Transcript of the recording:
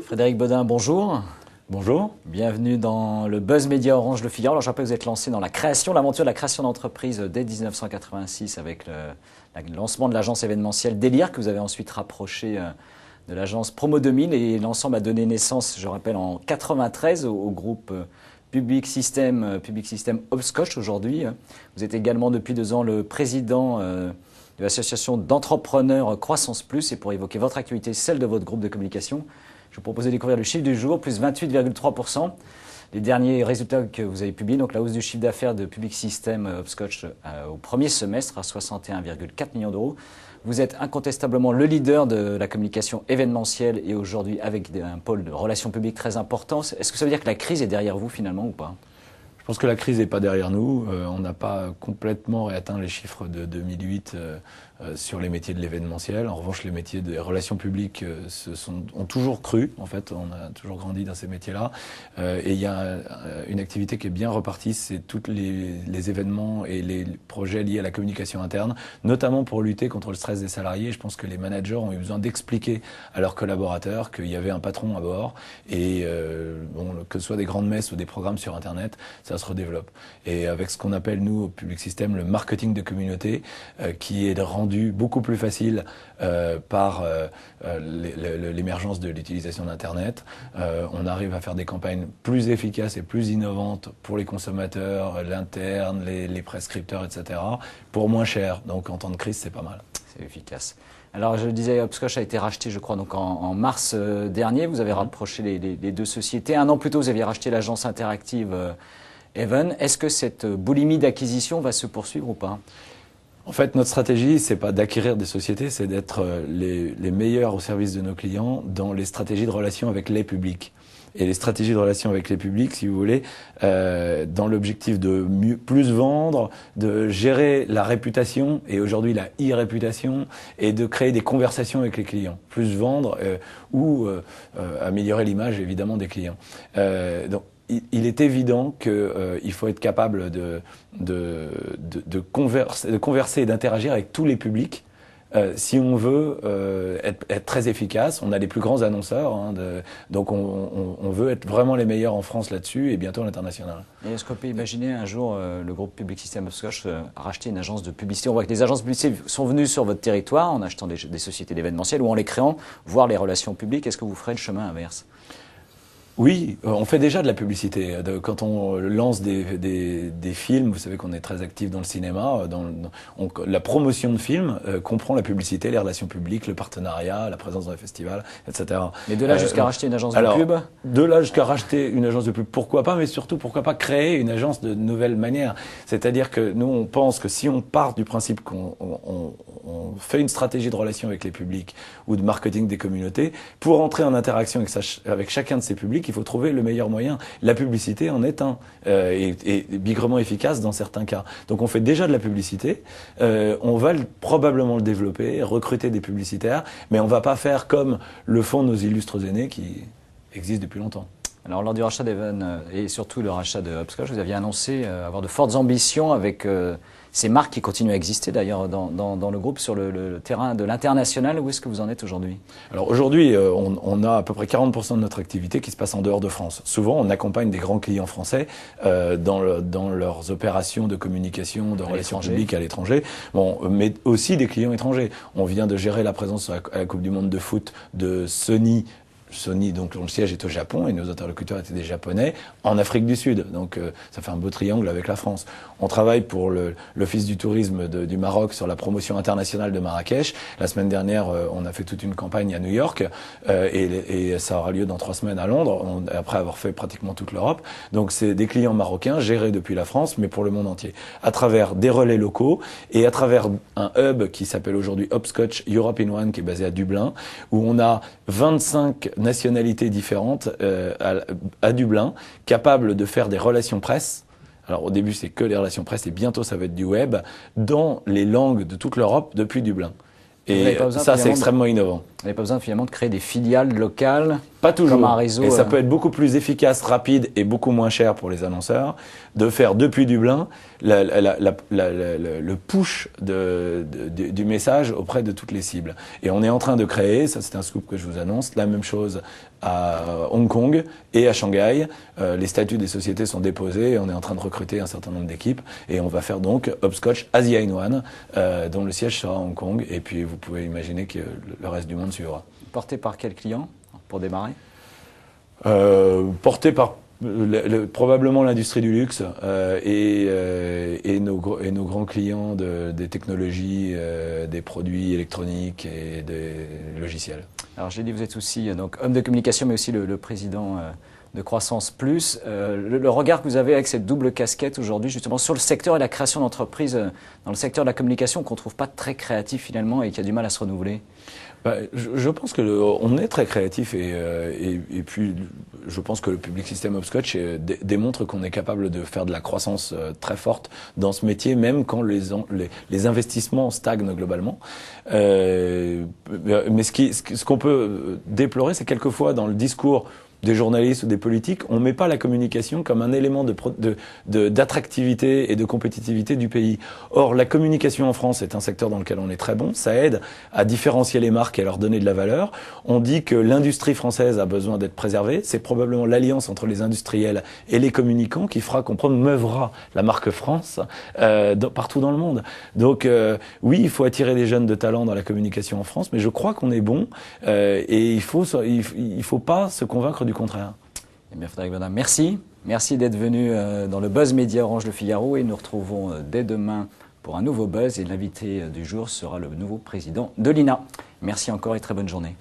Frédéric Bodin, bonjour. Bonjour. Bienvenue dans le Buzz Média Orange Le Figaro. Alors je rappelle que vous êtes lancé dans l'aventure de la création d'entreprise dès 1986 avec le lancement de l'agence événementielle Délire que vous avez ensuite rapproché de l'agence Promo 2000 et l'ensemble a donné naissance, je rappelle, en 93 au groupe Public System Hopscotch aujourd'hui. Vous êtes également depuis 2 ans le président de l'association d'entrepreneurs Croissance Plus et pour évoquer votre activité, celle de votre groupe de communication, je vous propose de découvrir le chiffre du jour, plus 28,3%. Les derniers résultats que vous avez publiés, donc la hausse du chiffre d'affaires de Public System Hopscotch au premier semestre à 61,4 millions d'euros. Vous êtes incontestablement le leader de la communication événementielle et aujourd'hui avec un pôle de relations publiques très important. Est-ce que ça veut dire que la crise est derrière vous finalement ou pas ? Je pense que la crise n'est pas derrière nous. On n'a pas complètement réatteint les chiffres de 2008 sur les métiers de l'événementiel. En revanche, les métiers des relations publiques ont toujours cru. En fait, on a toujours grandi dans ces métiers-là. Et il y a une activité qui est bien repartie, c'est tous les événements et les projets liés à la communication interne, notamment pour lutter contre le stress des salariés. Je pense que les managers ont eu besoin d'expliquer à leurs collaborateurs qu'il y avait un patron à bord et que ce soit des grandes messes ou des programmes sur Internet, ça se redéveloppe. Et avec ce qu'on appelle, nous, au Public System, le marketing de communauté, qui est rendu beaucoup plus facile par l'émergence de l'utilisation d'Internet. On arrive à faire des campagnes plus efficaces et plus innovantes pour les consommateurs, l'interne, les prescripteurs, etc., pour moins cher. Donc en temps de crise, c'est pas mal. C'est efficace. Alors je le disais, Hopscotch a été racheté, je crois, donc en mars dernier. Vous avez rapproché les 2 sociétés. 1 an plus tôt, vous aviez racheté l'agence interactive Even. Est-ce que cette boulimie d'acquisition va se poursuivre ou pas ? En fait, notre stratégie, c'est pas d'acquérir des sociétés, c'est d'être les meilleurs au service de nos clients dans les stratégies de relation avec les publics. Et les stratégies de relation avec les publics, si vous voulez, dans l'objectif de plus vendre, de gérer la réputation, et aujourd'hui la e-réputation, et de créer des conversations avec les clients. Plus vendre ou améliorer l'image, évidemment, des clients. Donc, il est évident qu'il faut être capable de converser et d'interagir avec tous les publics si on veut être très efficace. On a les plus grands annonceurs, donc on veut être vraiment les meilleurs en France là-dessus et bientôt à l'international. Et est-ce qu'on peut imaginer un jour le groupe Public System Hopscotch racheter une agence de publicité ? On voit que des agences de publicité sont venues sur votre territoire en achetant des sociétés d'événementiel ou en les créant, voire les relations publiques. Est-ce que vous ferez le chemin inverse ? Oui, on fait déjà de la publicité. Quand on lance des films, vous savez qu'on est très actif dans le cinéma, la promotion de films comprend la publicité, les relations publiques, le partenariat, la présence dans les festivals, etc. Mais de là jusqu'à racheter une agence de pub ? De là jusqu'à racheter une agence de pub, pourquoi pas, mais surtout pourquoi pas créer une agence de nouvelle manière. C'est-à-dire que nous, on pense que si on part du principe qu'on fait une stratégie de relation avec les publics ou de marketing des communautés, pour entrer en interaction avec chacun de ces publics, il faut trouver le meilleur moyen. La publicité en est un, et bigrement efficace dans certains cas. Donc on fait déjà de la publicité, on va probablement le développer, recruter des publicitaires, mais on ne va pas faire comme le font nos illustres aînés qui existent depuis longtemps. Alors lors du rachat d'Even et surtout le rachat de Hopscotch, vous aviez annoncé avoir de fortes ambitions avec ces marques qui continuent à exister d'ailleurs dans le groupe sur le terrain de l'international. Où est-ce que vous en êtes aujourd'hui ? Alors aujourd'hui, on a à peu près 40% de notre activité qui se passe en dehors de France. Souvent, on accompagne des grands clients français dans leurs opérations de communication, de relations publiques à l'étranger, mais aussi des clients étrangers. On vient de gérer la présence à la Coupe du Monde de foot de Sony, donc, dont le siège est au Japon, et nos interlocuteurs étaient des Japonais, en Afrique du Sud. Donc, ça fait un beau triangle avec la France. On travaille pour l'Office du tourisme du Maroc sur la promotion internationale de Marrakech. La semaine dernière, on a fait toute une campagne à New York, et ça aura lieu dans 3 semaines à Londres, après avoir fait pratiquement toute l'Europe. Donc, c'est des clients marocains gérés depuis la France, mais pour le monde entier, à travers des relais locaux et à travers un hub qui s'appelle aujourd'hui Hopscotch Europe in One, qui est basé à Dublin, où on a 25 nationalités différentes à Dublin, capables de faire des relations presse. Alors au début c'est que les relations presse et bientôt ça va être du web, dans les langues de toute l'Europe depuis Dublin. Et ça c'est extrêmement innovant. Vous n'avez pas besoin finalement de créer des filiales locales. Pas toujours. Comme un réseau. Et ça peut être beaucoup plus efficace, rapide et beaucoup moins cher pour les annonceurs de faire depuis Dublin le push du message auprès de toutes les cibles. Et on est en train de créer, ça c'est un scoop que je vous annonce, la même chose à Hong Kong et à Shanghai. Les statuts des sociétés sont déposés et on est en train de recruter un certain nombre d'équipes. Et on va faire donc Hopscotch Asia in One, dont le siège sera à Hong Kong. Et puis vous pouvez imaginer que le reste du monde suivra. Porté par quel client pour démarrer? Porté par probablement l'industrie du luxe et nos grands clients des technologies, des produits électroniques et des logiciels. Alors j'ai dit, vous êtes aussi donc, homme de communication, mais aussi le président de Croissance Plus. Le regard que vous avez avec cette double casquette aujourd'hui, justement, sur le secteur et la création d'entreprises dans le secteur de la communication qu'on ne trouve pas très créatif finalement et qui a du mal à se renouveler. Je pense qu'on est très créatif et puis je pense que le Public System Hopscotch démontre qu'on est capable de faire de la croissance très forte dans ce métier, même quand les investissements stagnent globalement. Mais ce qu'on peut déplorer, c'est quelquefois dans le discours des journalistes ou des politiques, on ne met pas la communication comme un élément d'attractivité et de compétitivité du pays. Or, la communication en France est un secteur dans lequel on est très bon. Ça aide à différencier les marques et à leur donner de la valeur. On dit que l'industrie française a besoin d'être préservée. C'est probablement l'alliance entre les industriels et les communicants qui fera qu'on promeuvra la marque France partout dans le monde. Donc, oui, il faut attirer des jeunes de talent dans la communication en France, mais je crois qu'on est bon et il faut pas se convaincre du contraire. Eh bien, Frédéric Verdun, merci. Merci d'être venu dans le Buzz Média Orange Le Figaro et nous retrouvons dès demain pour un nouveau Buzz et l'invité du jour sera le nouveau président de l'INA. Merci encore et très bonne journée.